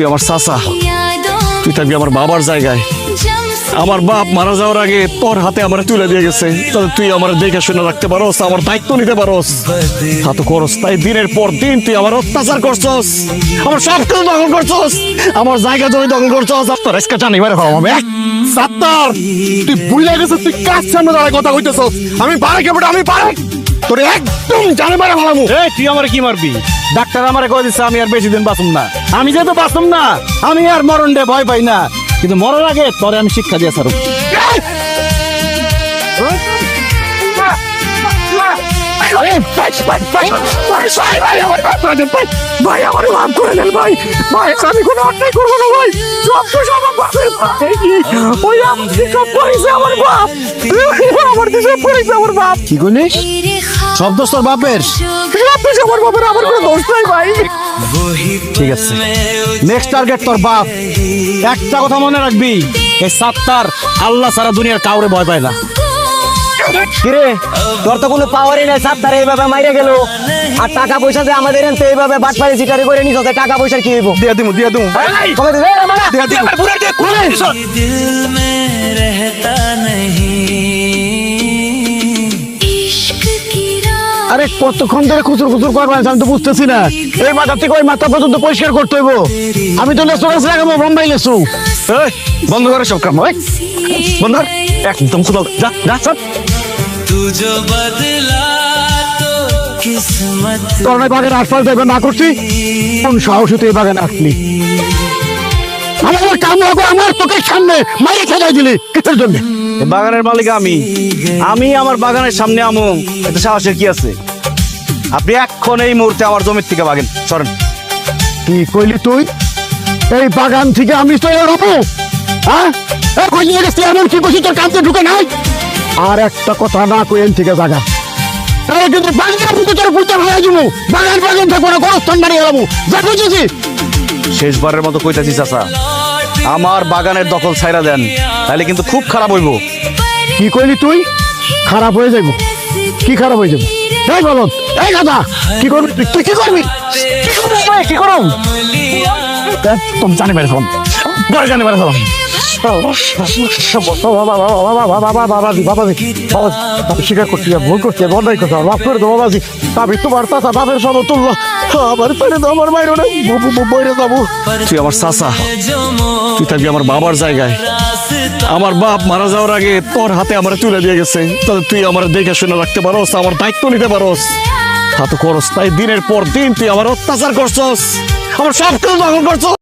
তুই আমার চাচা, তুই থাকবি আমার বাবার জায়গায়। আমার বাপ মারা যাওয়ার আগে তোর হাতে আমার তুলে দিয়ে গেছে, তাহলে তুই আমার দেখে শুনে রাখতে পারোস, আমার দায়িত্ব নিতে পারোস, তা তো করস। তাই দিনের পর দিন তুই আমার অত্যাচার করছস, আমার সব কিছু দখল করছস, আমার জায়গা জমি দখল করছস। তোর আজকে জানি বাইরে খাওয়া হবে সাত্তার, তুই ভুলে গেছিস তুই কার সামনে দাঁড়ায় কথা কইতেছস। আমি পারে কেবটা আমি পারে তোর একদম জানে বাইরে ভালামু। এই তুই আমারে কি মারবি? ডাক্তার আমারে কই দিছে আমি আর বেশি দিন বাঁচুম না। আমি যেহেতু বাঁচুম না, আমি আর মরণ ডে ভয় পাই না, কিন্তু মরার আগে তোরে আমি শিক্ষা দিয়ে ছাড়ব। কি কইলিস? সব দোষ তোর বাপের? আমার বাপের, আমার কোনো দোষ নাই ভাই। ঠিক আছে, নেক্সট টার্গেট তোর বাপ। একটা কথা মনে রাখবি, এই সাত্তার আল্লাহ সারা দুনিয়ার কাউরে ভয় পায় না। কিরে তোর তো কোনো পাওয়ারই নাই, সাত্তার এইভাবে মাইরে গেল। আর টাকা পয়সা যে আমাদের এনতে এইভাবে বাটপাড়ি চিটারি করে নিছ, টাকা পয়সার কি হইব? দিয়া দিমু দিয়া দিমু কবে দিবে? দিয়া দিমু। दिल में रहता नहीं इश्क की राह আরে কতক্ষণ ধরে খুচুর খুচুর করবেন আমি তো বুঝতেছি না। এই মাথা থেকে ওই মাথা পর্যন্ত পরিষ্কার করতে হইব। আমি তো লেসু গাছ লাগাবো, বোম্বাই লেসু। বন্ধ করে সব কাম, বন্ধ কর একদম। যা যা সব तू जो बदला तो किस्मत তোর নাই বাগানে আশপাশ দেবে না করছি, কোন সাহসে তুই বাগানে আসলি? আমার কাম লাগো আমার তোকের সামনে মাইরে খেলাই দিলি কিসের জন্য? বাগানের মালিক আমি, আমি আমার বাগানের সামনে আমু, এটা সাহসের কি আছে? আপনি এখন এই মুহূর্তে আমার জমির থেকে বাগেন, সরেন। কি কইলি তুই? এই বাগান থেকে আমি চলে যাবো? হ্যাঁ এমন কি করছি তোর কামতে ঢুকে নাই? আর একটা কথা না কই এন থেকে জায়গা কিন্তু বাগানের মধ্যে তোর বুঝতে ভালো যাবো। বাগান বাগান থাকবো না, গরস্থান বাড়িয়ে যাবো, যা বুঝেছি। শেষবারের মতো কইতাছি চাচা, আমার বাগানের দখল ছাইরা দেন, তাহলে কিন্তু খুব খারাপ হইব। কি কইলি তুই? খারাপ হয়ে যাইব? কি খারাপ হয়ে যাবে? এই বলত, এই দাদা কি করবি তুই? তুই কি করবি? কি করম? তুমি জানি বাইরে ফেলাম, জানি বাইরে ফেলাম। স্বীকার করছি, ভুল করছি, বন্ধাই কথা মাফ করে দেবো বাবাজি। আমি তোমার চাচা বাপের সমতুল্য, আমার পেরে দাও, আমার বাইরে বইরে যাবো। তুই আমার চাচা, তুই থাকবি আমার বাবার জায়গায়। আমার বাপ মারা যাওয়ার আগে তোর হাতে আমার তুলে দিয়ে গেছে, তাহলে তুই আমার দেখে শুনে রাখতে পারোস, আমার দায়িত্ব নিতে পারোস, তা তো করস। তাই দিনের পর দিন তুই আমার অত্যাচার করছস, আমার সব কিছু দখল করছস।